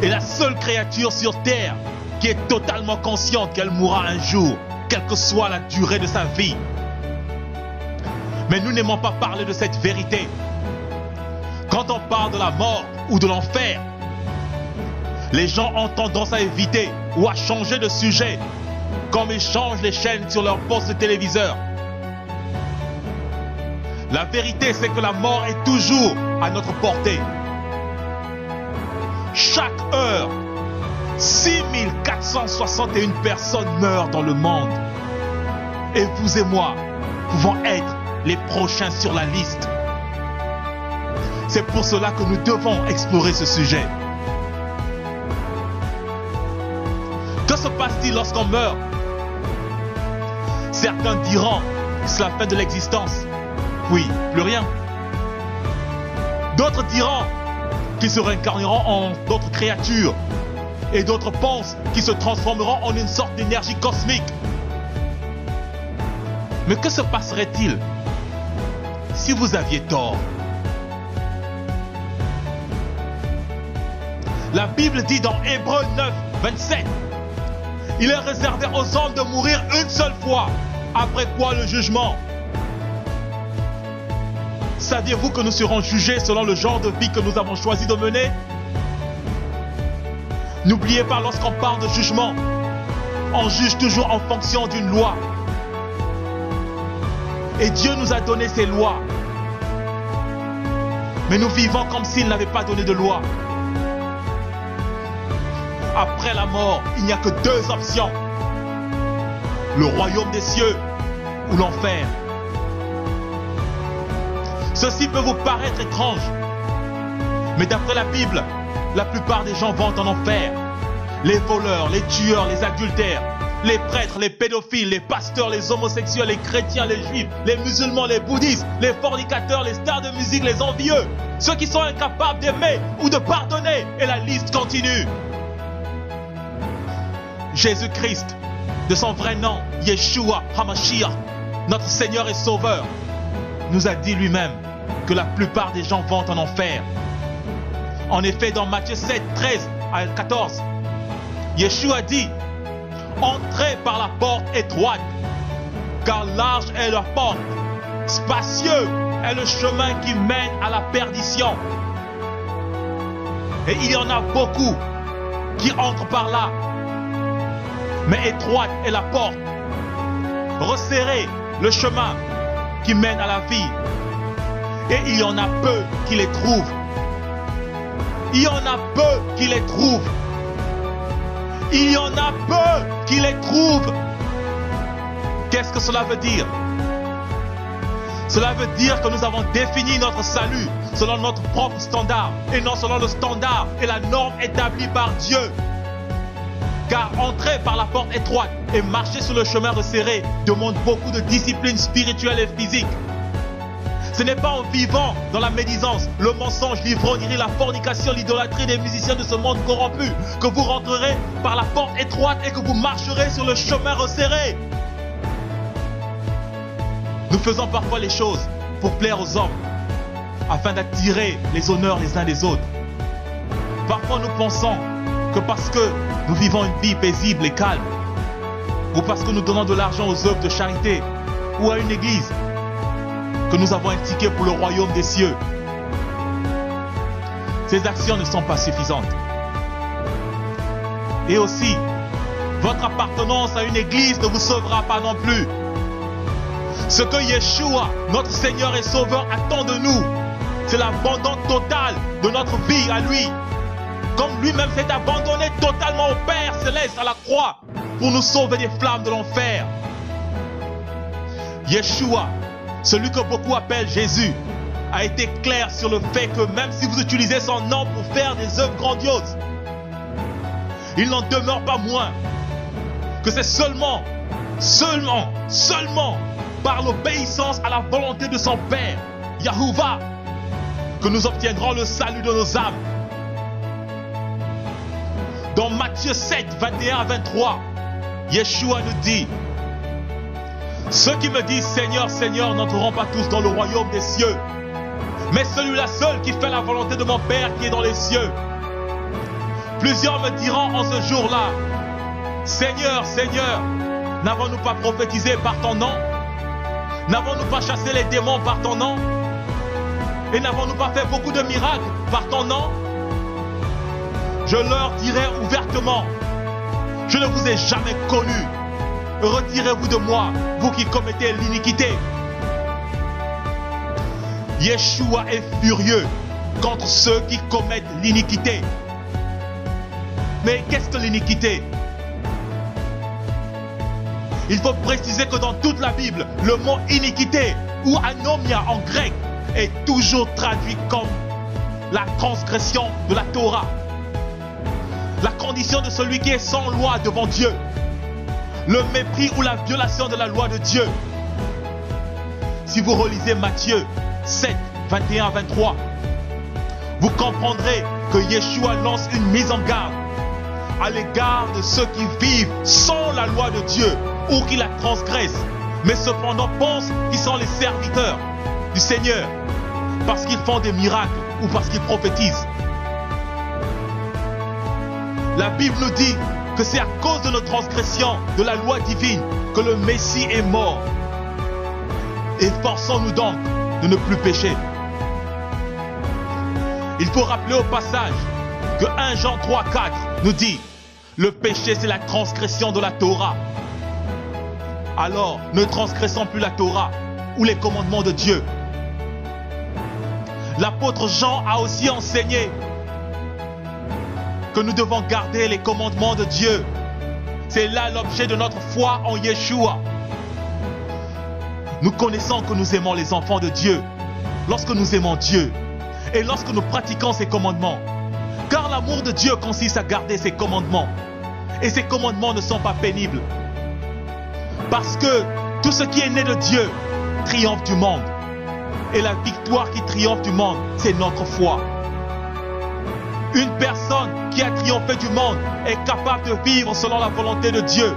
est la seule créature sur terre qui est totalement consciente qu'elle mourra un jour, quelle que soit la durée de sa vie. Mais nous n'aimons pas parler de cette vérité. Quand on parle de la mort ou de l'enfer, les gens ont tendance à éviter ou à changer de sujet, comme ils changent les chaînes sur leur poste de téléviseur. La vérité, c'est que la mort est toujours à notre portée. Chaque heure, 6461 personnes meurent dans le monde. Et vous et moi pouvons être les prochains sur la liste. C'est pour cela que nous devons explorer ce sujet. Que se passe-t-il lorsqu'on meurt? Certains diront que c'est la fin de l'existence. Oui, plus rien. D'autres diront qu'ils se réincarneront en d'autres créatures. Et d'autres pensent qu'ils se transformeront en une sorte d'énergie cosmique. Mais que se passerait-il si vous aviez tort? La Bible dit dans Hébreux 9, 27, il est réservé aux hommes de mourir une seule fois, après quoi le jugement. Saviez-vous que nous serons jugés selon le genre de vie que nous avons choisi de mener? N'oubliez pas, lorsqu'on parle de jugement, on juge toujours en fonction d'une loi. Et Dieu nous a donné ces lois. Mais nous vivons comme s'il n'avait pas donné de loi. Après la mort, il n'y a que deux options. Le royaume des cieux ou l'enfer. Ceci peut vous paraître étrange. Mais d'après la Bible, la plupart des gens vont en enfer. Les voleurs, les tueurs, les adultères, les prêtres, les pédophiles, les pasteurs, les homosexuels, les chrétiens, les juifs, les musulmans, les bouddhistes, les fornicateurs, les stars de musique, les envieux, ceux qui sont incapables d'aimer ou de pardonner, et la liste continue. Jésus-Christ, de son vrai nom, Yeshua HaMashiach, notre Seigneur et Sauveur, nous a dit lui-même que la plupart des gens vont en enfer. En effet, dans Matthieu 7, 13 à 14, Yeshua dit: entrez par la porte étroite, car large est la porte, spacieux est le chemin qui mène à la perdition. Et il y en a beaucoup qui entrent par là. Mais étroite est la porte, resserré le chemin qui mène à la vie. Et il y en a peu qui les trouvent. Il y en a peu qui les trouvent. Il y en a peu qui les trouvent. Qu'est-ce que cela veut dire? Cela veut dire que nous avons défini notre salut selon notre propre standard et non selon le standard et la norme établie par Dieu. Car entrer par la porte étroite et marcher sur le chemin resserré demande beaucoup de discipline spirituelle et physique. Ce n'est pas en vivant dans la médisance, le mensonge, l'ivrognerie, la fornication, l'idolâtrie des musiciens de ce monde corrompu que vous rentrerez par la porte étroite et que vous marcherez sur le chemin resserré. Nous faisons parfois les choses pour plaire aux hommes, afin d'attirer les honneurs les uns des autres. Parfois nous pensons que parce que nous vivons une vie paisible et calme, ou parce que nous donnons de l'argent aux œuvres de charité ou à une église, que nous avons un ticket pour le royaume des cieux. Ces actions ne sont pas suffisantes. Et aussi, votre appartenance à une église ne vous sauvera pas non plus. Ce que Yeshua, notre Seigneur et Sauveur, attend de nous, c'est l'abandon total de notre vie à lui. Comme lui-même s'est abandonné totalement au Père Céleste à la croix pour nous sauver des flammes de l'enfer. Yeshua, celui que beaucoup appellent Jésus, a été clair sur le fait que même si vous utilisez son nom pour faire des œuvres grandioses, il n'en demeure pas moins que c'est seulement par l'obéissance à la volonté de son Père, Yahuwah, que nous obtiendrons le salut de nos âmes. Dans Matthieu 7, 21 à 23, Yeshua nous dit: ceux qui me disent Seigneur, Seigneur n'entreront pas tous dans le royaume des cieux, mais celui-là seul qui fait la volonté de mon Père qui est dans les cieux. Plusieurs me diront en ce jour-là, Seigneur, Seigneur, n'avons-nous pas prophétisé par ton nom? N'avons-nous pas chassé les démons par ton nom? Et n'avons-nous pas fait beaucoup de miracles par ton nom? Je leur dirai ouvertement, je ne vous ai jamais connu. Retirez-vous de moi, vous qui commettez l'iniquité. Yeshua est furieux contre ceux qui commettent l'iniquité. Mais qu'est-ce que l'iniquité? Il faut préciser que dans toute la Bible, le mot iniquité ou anomia en grec est toujours traduit comme la transgression de la Torah. La condition de celui qui est sans loi devant Dieu. Le mépris ou la violation de la loi de Dieu. Si vous relisez Matthieu 7, 21 à 23, vous comprendrez que Yeshua lance une mise en garde à l'égard de ceux qui vivent sans la loi de Dieu ou qui la transgressent, mais cependant pensent qu'ils sont les serviteurs du Seigneur parce qu'ils font des miracles ou parce qu'ils prophétisent. La Bible nous dit que c'est à cause de nos transgressions de la loi divine que le Messie est mort. Efforçons-nous donc de ne plus pécher. Il faut rappeler au passage que 1 Jean 3, 4 nous dit « Le péché, c'est la transgression de la Torah ». Alors, ne transgressons plus la Torah ou les commandements de Dieu. L'apôtre Jean a aussi enseigné que nous devons garder les commandements de Dieu. C'est là l'objet de notre foi en Yeshua. Nous connaissons que nous aimons les enfants de Dieu lorsque nous aimons Dieu et lorsque nous pratiquons ses commandements. Car l'amour de Dieu consiste à garder ses commandements. Et ses commandements ne sont pas pénibles. Parce que tout ce qui est né de Dieu triomphe du monde. Et la victoire qui triomphe du monde, c'est notre foi. Une personne qui a triomphé du monde est capable de vivre selon la volonté de Dieu.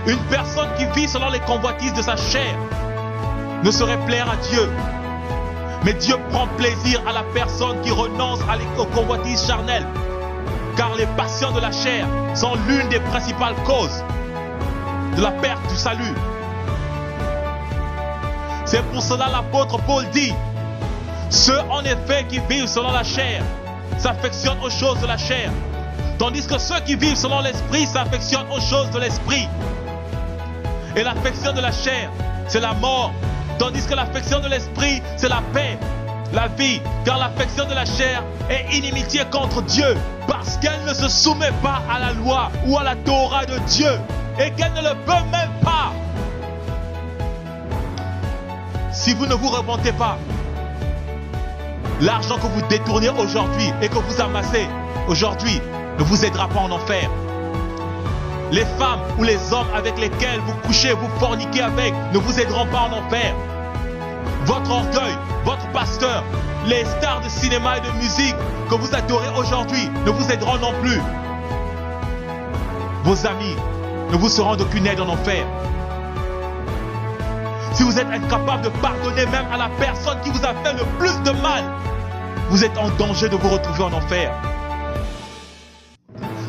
Une personne qui vit selon les convoitises de sa chair ne saurait plaire à Dieu. Mais Dieu prend plaisir à la personne qui renonce aux convoitises charnelles. Car les passions de la chair sont l'une des principales causes de la perte du salut. C'est pour cela l'apôtre Paul dit, ceux en effet qui vivent selon la chair s'affectionnent aux choses de la chair, tandis que ceux qui vivent selon l'esprit s'affectionnent aux choses de l'esprit. Et l'affection de la chair, c'est la mort, tandis que l'affection de l'esprit, c'est la paix, la vie, car l'affection de la chair est inimitié contre Dieu, parce qu'elle ne se soumet pas à la loi ou à la Torah de Dieu, et qu'elle ne le peut même pas. Si vous ne vous repentez pas, l'argent que vous détournez aujourd'hui et que vous amassez aujourd'hui ne vous aidera pas en enfer. Les femmes ou les hommes avec lesquels vous couchez, vous forniquez avec, ne vous aideront pas en enfer. Votre orgueil, votre pasteur, les stars de cinéma et de musique que vous adorez aujourd'hui ne vous aideront non plus. Vos amis ne vous seront d'aucune aide en enfer. Si vous êtes incapable de pardonner même à la personne qui vous a fait le plus de mal, vous êtes en danger de vous retrouver en enfer.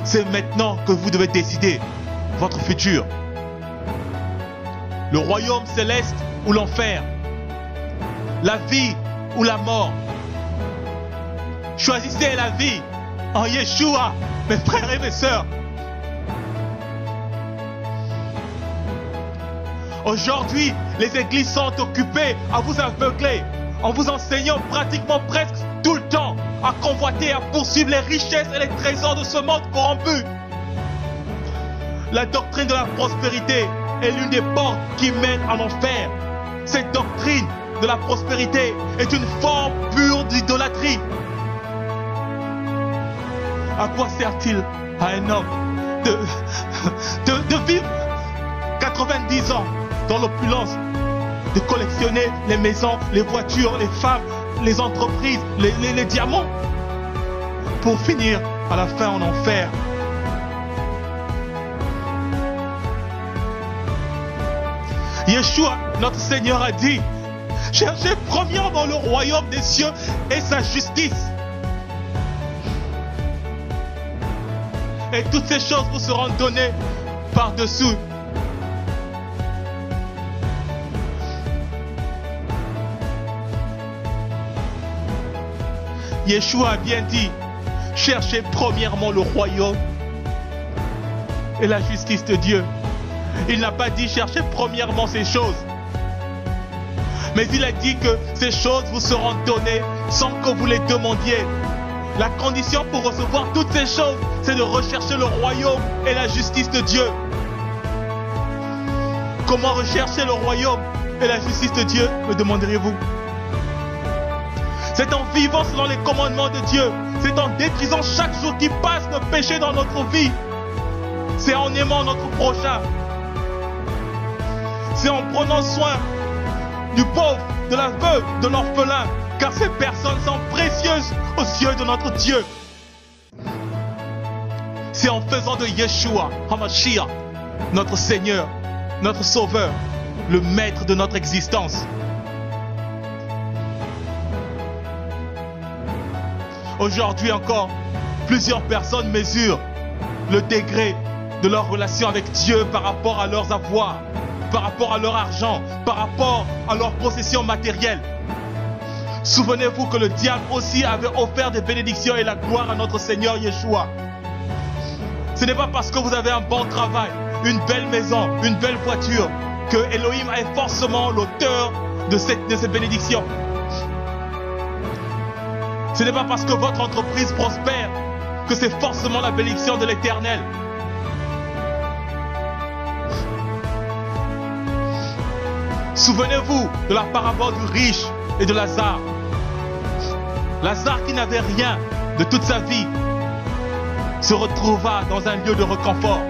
C'est maintenant que vous devez décider votre futur. Le royaume céleste ou l'enfer. La vie ou la mort. Choisissez la vie en Yeshua, mes frères et mes sœurs. Aujourd'hui, les églises sont occupées à vous aveugler en vous enseignant pratiquement presque tout le temps à convoiter, à poursuivre les richesses et les trésors de ce monde corrompu. La doctrine de la prospérité est l'une des portes qui mènent en enfer. Cette doctrine de la prospérité est une forme pure d'idolâtrie. À quoi sert-il à un homme de vivre 90 ans dans l'opulence, de collectionner les maisons, les voitures, les femmes, les entreprises, les diamants, pour finir à la fin en enfer? Yeshua, notre Seigneur, a dit, cherchez premièrement le royaume des cieux et sa justice. Et toutes ces choses vous seront données par-dessous. Yeshua a bien dit, cherchez premièrement le royaume et la justice de Dieu. Il n'a pas dit cherchez premièrement ces choses. Mais il a dit que ces choses vous seront données sans que vous les demandiez. La condition pour recevoir toutes ces choses, c'est de rechercher le royaume et la justice de Dieu. Comment rechercher le royaume et la justice de Dieu, me demanderiez-vous? C'est en vivant selon les commandements de Dieu. C'est en détruisant chaque jour qui passe le péché dans notre vie. C'est en aimant notre prochain. C'est en prenant soin du pauvre, de la veuve, de l'orphelin, car ces personnes sont précieuses aux yeux de notre Dieu. C'est en faisant de Yeshua, HaMashiach, notre Seigneur, notre Sauveur, le maître de notre existence. Aujourd'hui encore, plusieurs personnes mesurent le degré de leur relation avec Dieu par rapport à leurs avoirs, par rapport à leur argent, par rapport à leurs possessions matérielles. Souvenez-vous que le diable aussi avait offert des bénédictions et la gloire à notre Seigneur Yeshua. Ce n'est pas parce que vous avez un bon travail, une belle maison, une belle voiture, que Elohim est forcément l'auteur de ces bénédictions. Ce n'est pas parce que votre entreprise prospère que c'est forcément la bénédiction de l'Éternel. Souvenez-vous de la parabole du riche et de Lazare. Lazare qui n'avait rien de toute sa vie se retrouva dans un lieu de réconfort.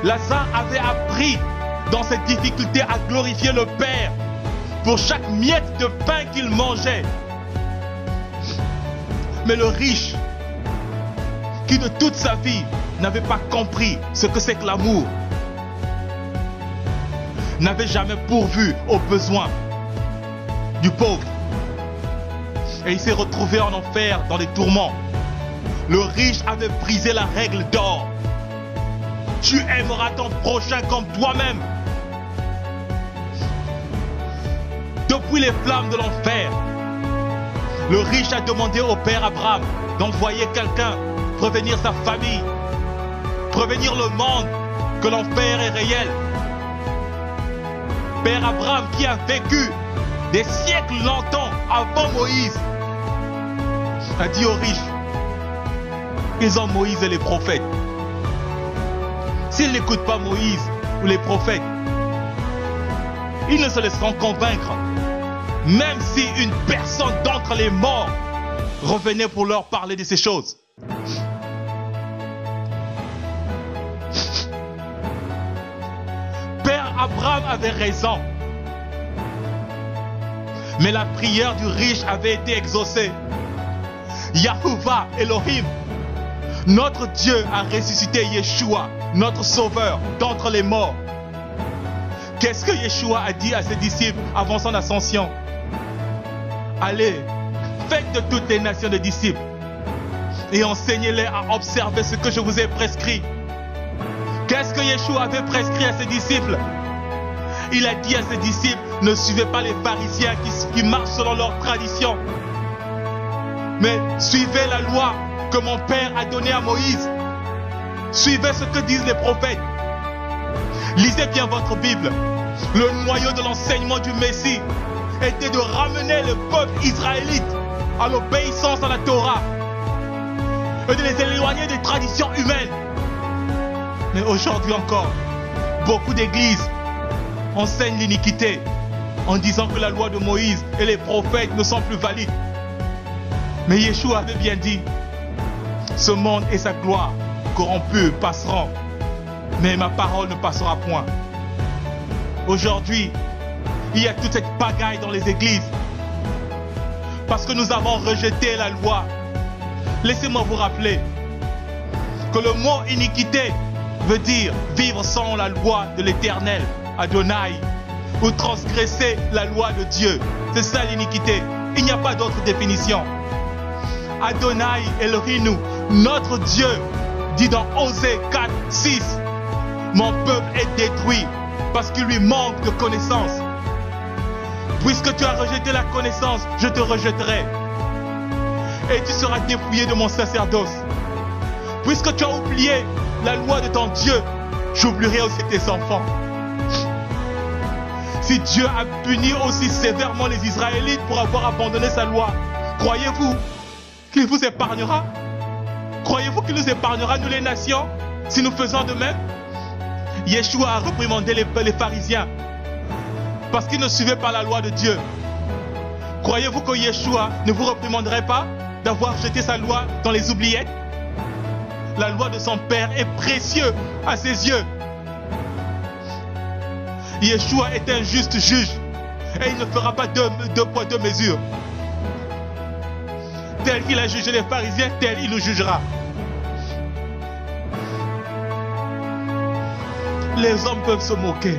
Lazare avait appris dans cette difficulté à glorifier le Père pour chaque miette de pain qu'il mangeait. Mais le riche, qui de toute sa vie n'avait pas compris ce que c'est que l'amour, n'avait jamais pourvu aux besoins du pauvre. Et il s'est retrouvé en enfer, dans les tourments. Le riche avait brisé la règle d'or. Tu aimeras ton prochain comme toi-même. Depuis les flammes de l'enfer, le riche a demandé au père Abraham d'envoyer quelqu'un prévenir sa famille, prévenir le monde que l'enfer est réel. Père Abraham qui a vécu des siècles longtemps avant Moïse a dit aux riches, ils ont Moïse et les prophètes. S'ils n'écoutent pas Moïse ou les prophètes, ils ne se laisseront convaincre. Même si une personne d'entre les morts revenait pour leur parler de ces choses. Père Abraham avait raison. Mais la prière du riche avait été exaucée. Yahuwah Elohim, notre Dieu a ressuscité Yeshua, notre Sauveur, d'entre les morts. Qu'est-ce que Yeshua a dit à ses disciples avant son ascension? Allez, faites de toutes les nations des disciples et enseignez-les à observer ce que je vous ai prescrit. Qu'est-ce que Yeshua avait prescrit à ses disciples? Il a dit à ses disciples, ne suivez pas les pharisiens qui marchent selon leur tradition, mais suivez la loi que mon Père a donnée à Moïse. Suivez ce que disent les prophètes. Lisez bien votre Bible. Le noyau de l'enseignement du Messie était de ramener le peuple israélite à l'obéissance à la Torah et de les éloigner des traditions humaines. Mais aujourd'hui encore, beaucoup d'églises enseignent l'iniquité en disant que la loi de Moïse et les prophètes ne sont plus valides. Mais Yeshua avait bien dit, ce monde et sa gloire corrompus passeront, mais ma parole ne passera point. Aujourd'hui, il y a toute cette pagaille dans les églises parce que nous avons rejeté la loi. Laissez-moi vous rappeler que le mot iniquité veut dire vivre sans la loi de l'Éternel, Adonai, ou transgresser la loi de Dieu. C'est ça l'iniquité. Il n'y a pas d'autre définition. Adonai Elohim, notre Dieu, dit dans Osée 4, 6, mon peuple est détruit parce qu'il lui manque de connaissance. Puisque tu as rejeté la connaissance, je te rejetterai. Et tu seras dépouillé de mon sacerdoce. Puisque tu as oublié la loi de ton Dieu, j'oublierai aussi tes enfants. Si Dieu a puni aussi sévèrement les Israélites pour avoir abandonné sa loi, croyez-vous qu'il vous épargnera? Croyez-vous qu'il nous épargnera, nous les nations, si nous faisons de même? Yeshua a réprimandé les pharisiens parce qu'ils ne suivaient pas la loi de Dieu. Croyez-vous que Yeshua ne vous réprimanderait pas d'avoir jeté sa loi dans les oubliettes? La loi de son Père est précieuse à ses yeux. Yeshua est un juste juge et il ne fera pas deux poids, deux mesures. Tel qu'il a jugé les pharisiens, tel il nous jugera. Les hommes peuvent se moquer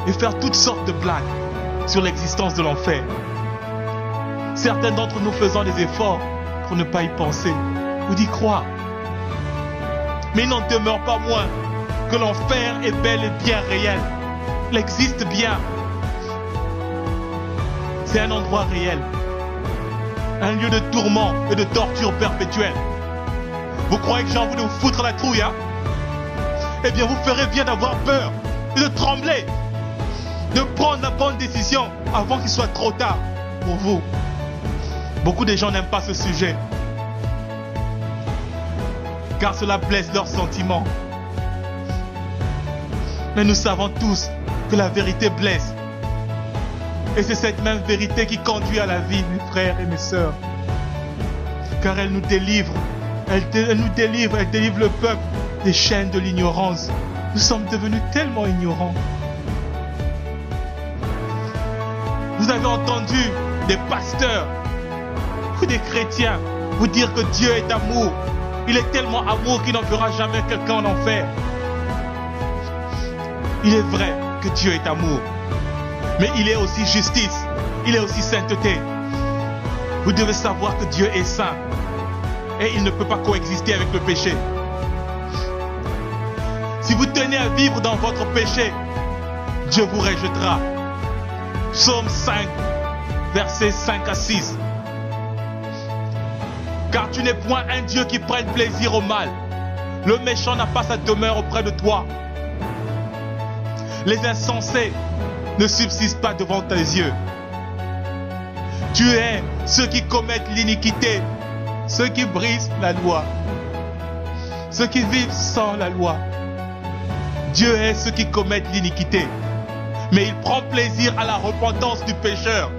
et faire toutes sortes de blagues sur l'existence de l'enfer. Certains d'entre nous faisant des efforts pour ne pas y penser ou d'y croire. Mais il n'en demeure pas moins que l'enfer est bel et bien réel. Il existe bien. C'est un endroit réel. Un lieu de tourment et de torture perpétuelle. Vous croyez que j'ai envie de vous foutre la trouille, hein? Eh bien, vous ferez bien d'avoir peur et de trembler, de prendre la bonne décision avant qu'il soit trop tard pour vous. Beaucoup de gens n'aiment pas ce sujet, car cela blesse leurs sentiments. Mais nous savons tous que la vérité blesse. Et c'est cette même vérité qui conduit à la vie, mes frères et mes sœurs. Car elle nous délivre. Elle nous délivre, elle délivre le peuple des chaînes de l'ignorance. Nous sommes devenus tellement ignorants. Vous avez entendu des pasteurs ou des chrétiens vous dire que Dieu est amour. Il est tellement amour qu'il n'enverra jamais quelqu'un en enfer. Il est vrai que Dieu est amour, mais il est aussi justice, il est aussi sainteté. Vous devez savoir que Dieu est saint et il ne peut pas coexister avec le péché. Si vous tenez à vivre dans votre péché, Dieu vous rejettera. Psaume 5, versets 5 à 6. Car tu n'es point un Dieu qui prenne plaisir au mal. Le méchant n'a pas sa demeure auprès de toi. Les insensés ne subsistent pas devant tes yeux. Tu es ceux qui commettent l'iniquité, ceux qui brisent la loi, ceux qui vivent sans la loi. Dieu est ceux qui commettent l'iniquité, mais il prend plaisir à la repentance du pécheur.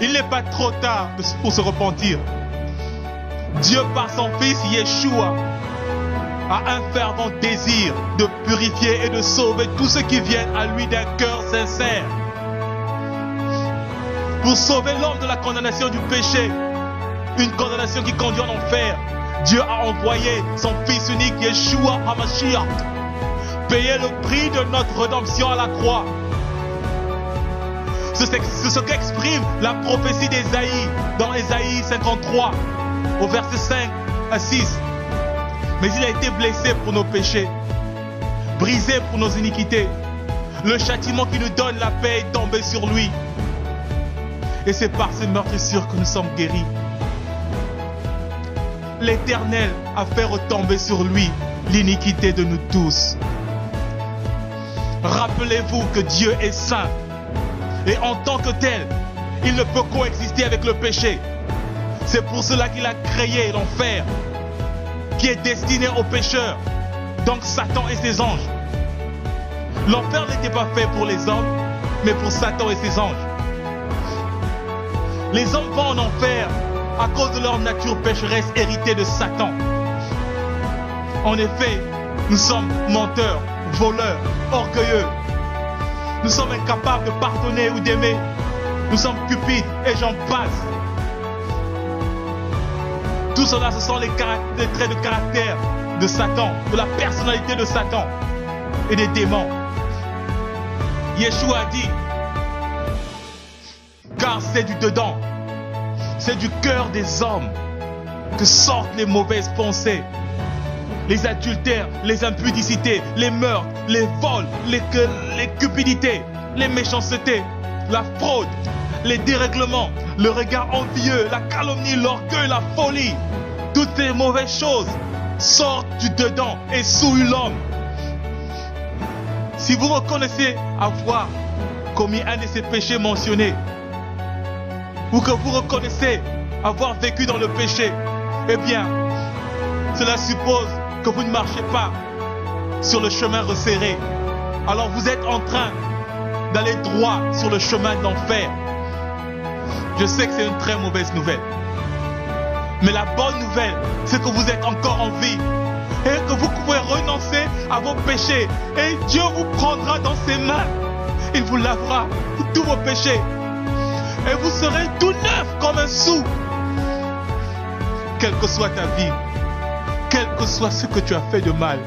Il n'est pas trop tard pour se repentir. Dieu, par son Fils Yeshua, a un fervent désir de purifier et de sauver tous ceux qui viennent à lui d'un cœur sincère. Pour sauver l'homme de la condamnation du péché, une condamnation qui conduit en enfer, Dieu a envoyé son Fils unique Yeshua HaMashiach payer le prix de notre rédemption à la croix. C'est ce qu'exprime la prophétie d'Ésaïe dans Ésaïe 53 au verset 5 à 6. Mais il a été blessé pour nos péchés, brisé pour nos iniquités. Le châtiment qui nous donne la paix est tombé sur lui. Et c'est par ces meurtrissures que nous sommes guéris. L'Éternel a fait retomber sur lui l'iniquité de nous tous. Rappelez-vous que Dieu est saint. Et en tant que tel, il ne peut coexister avec le péché. C'est pour cela qu'il a créé l'enfer, qui est destiné aux pécheurs, donc Satan et ses anges. L'enfer n'était pas fait pour les hommes, mais pour Satan et ses anges. Les hommes vont en enfer à cause de leur nature pécheresse héritée de Satan. En effet, nous sommes menteurs, voleurs, orgueilleux. Nous sommes incapables de pardonner ou d'aimer. Nous sommes cupides et j'en passe. Tout cela, ce sont les traits de caractère de Satan, de la personnalité de Satan et des démons. Yeshua a dit, car c'est du dedans, c'est du cœur des hommes que sortent les mauvaises pensées, les adultères, les impudicités, les meurtres, les vols, les cupidités, les méchancetés, la fraude, les dérèglements, le regard envieux, la calomnie, l'orgueil, la folie. Toutes ces mauvaises choses sortent du dedans et souillent l'homme. Si vous reconnaissez avoir commis un de ces péchés mentionnés, ou que vous reconnaissez avoir vécu dans le péché, eh bien, cela suppose que vous ne marchez pas sur le chemin resserré. Alors vous êtes en train d'aller droit sur le chemin d'enfer. Je sais que c'est une très mauvaise nouvelle. Mais la bonne nouvelle, c'est que vous êtes encore en vie et que vous pouvez renoncer à vos péchés. Et Dieu vous prendra dans ses mains. Il vous lavera de tous vos péchés. Et vous serez tout neuf comme un sou. Quelle que soit ta vie, quel que soit ce que tu as fait de mal,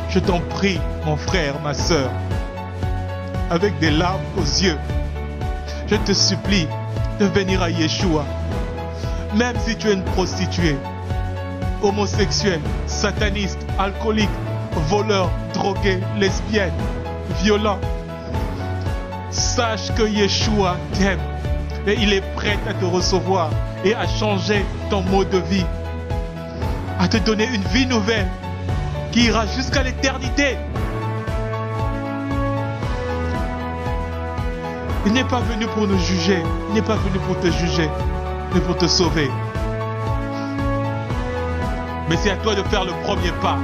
je t'en prie, mon frère, ma sœur, avec des larmes aux yeux, je te supplie de venir à Yeshua. Même si tu es une prostituée, homosexuelle, sataniste, alcoolique, voleur, drogué, lesbienne, violent, sache que Yeshua t'aime et il est prêt à te recevoir et à changer ton mode de vie, à te donner une vie nouvelle qui ira jusqu'à l'éternité. Il n'est pas venu pour nous juger, il n'est pas venu pour te juger, mais pour te sauver. Mais c'est à toi de faire le premier pas.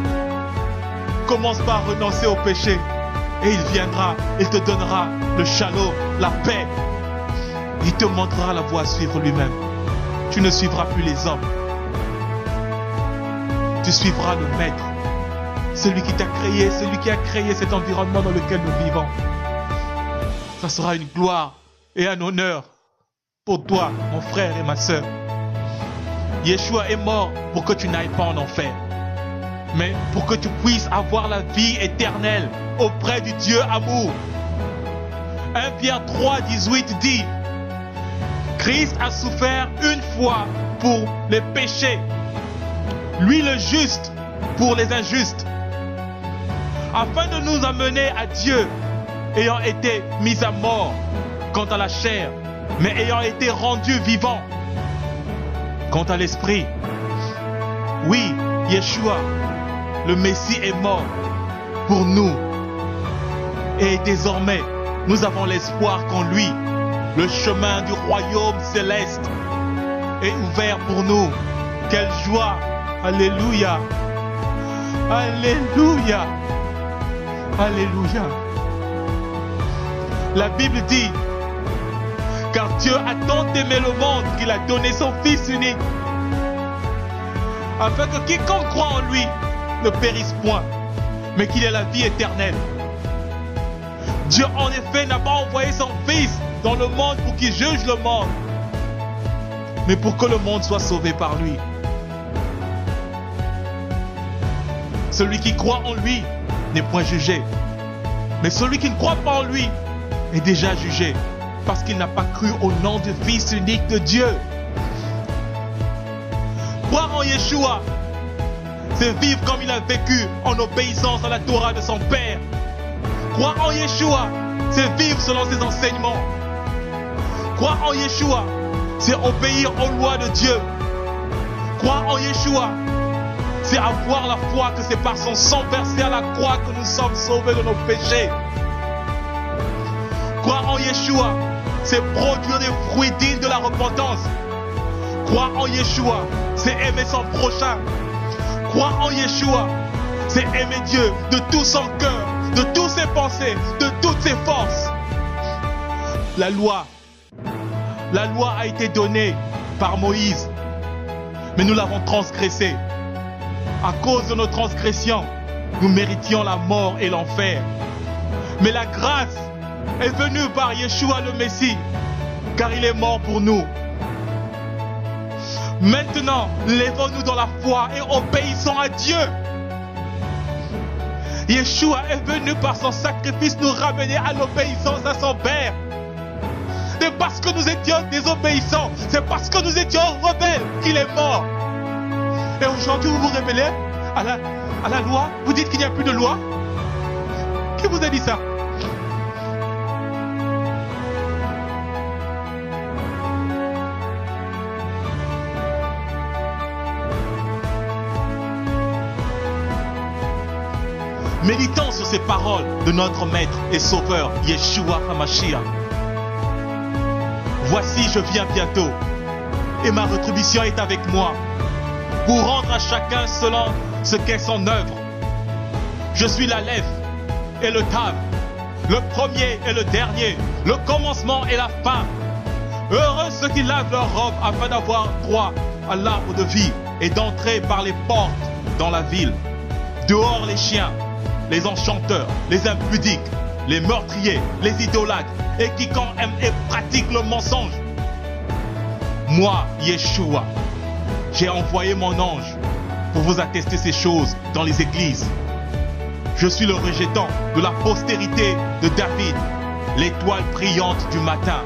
Commence par renoncer au péché et il viendra, il te donnera le shalom, la paix. Il te montrera la voie à suivre lui-même. Tu ne suivras plus les hommes. Tu suivras le Maître, celui qui t'a créé, celui qui a créé cet environnement dans lequel nous vivons. Ça sera une gloire et un honneur pour toi, mon frère et ma sœur. Yeshua est mort pour que tu n'ailles pas en enfer, mais pour que tu puisses avoir la vie éternelle auprès du Dieu amour. 1 Pierre 3, 18 dit: Christ a souffert une fois pour les péchés, lui le juste pour les injustes, afin de nous amener à Dieu, ayant été mis à mort quant à la chair, mais ayant été rendu vivant quant à l'esprit. Oui, Yeshua, le Messie, est mort pour nous. Et désormais, nous avons l'espoir qu'en lui, le chemin du royaume céleste est ouvert pour nous. Quelle joie! Alléluia! Alléluia! Alléluia! La Bible dit: car Dieu a tant aimé le monde qu'il a donné son Fils unique, afin que quiconque croit en lui ne périsse point, mais qu'il ait la vie éternelle. Dieu en effet n'a pas envoyé son Fils dans le monde pour qu'il juge le monde, mais pour que le monde soit sauvé par lui. Celui qui croit en lui n'est point jugé, mais celui qui ne croit pas en lui est déjà jugé, parce qu'il n'a pas cru au nom du Fils unique de Dieu. Croire en Yeshua, c'est vivre comme il a vécu en obéissance à la Torah de son Père. Croire en Yeshua, c'est vivre selon ses enseignements. Croire en Yeshua, c'est obéir aux lois de Dieu. Croire en Yeshua, c'est avoir la foi que c'est par son sang versé à la croix que nous sommes sauvés de nos péchés. Croire en Yeshua, c'est produire des fruits dignes de la repentance. Croire en Yeshua, c'est aimer son prochain. Croire en Yeshua, c'est aimer Dieu de tout son cœur, de toutes ses pensées, de toutes ses forces. La loi a été donnée par Moïse, mais nous l'avons transgressée. À cause de nos transgressions, nous méritions la mort et l'enfer. Mais la grâce est venue par Yeshua le Messie, car il est mort pour nous. Maintenant, lèvons-nous dans la foi et obéissons à Dieu. Yeshua est venu par son sacrifice nous ramener à l'obéissance à son Père. C'est parce que nous étions désobéissants, c'est parce que nous étions rebelles qu'il est mort. Et aujourd'hui vous vous révélez à la loi? Vous dites qu'il n'y a plus de loi? Qui vous a dit ça? Méditons sur ces paroles de notre Maître et Sauveur, Yeshua HaMashiach. Voici, je viens bientôt, et ma rétribution est avec moi, pour rendre à chacun selon ce qu'est son œuvre. Je suis l'Aleph et le Tav, le premier et le dernier, le commencement et la fin. Heureux ceux qui lavent leur robe afin d'avoir droit à l'arbre de vie et d'entrer par les portes dans la ville. Dehors les chiens, les enchanteurs, les impudiques, les meurtriers, les idolâtres et quiconque aime et pratique le mensonge. Moi, Yeshua, j'ai envoyé mon ange pour vous attester ces choses dans les églises. Je suis le rejetant de la postérité de David, l'étoile brillante du matin.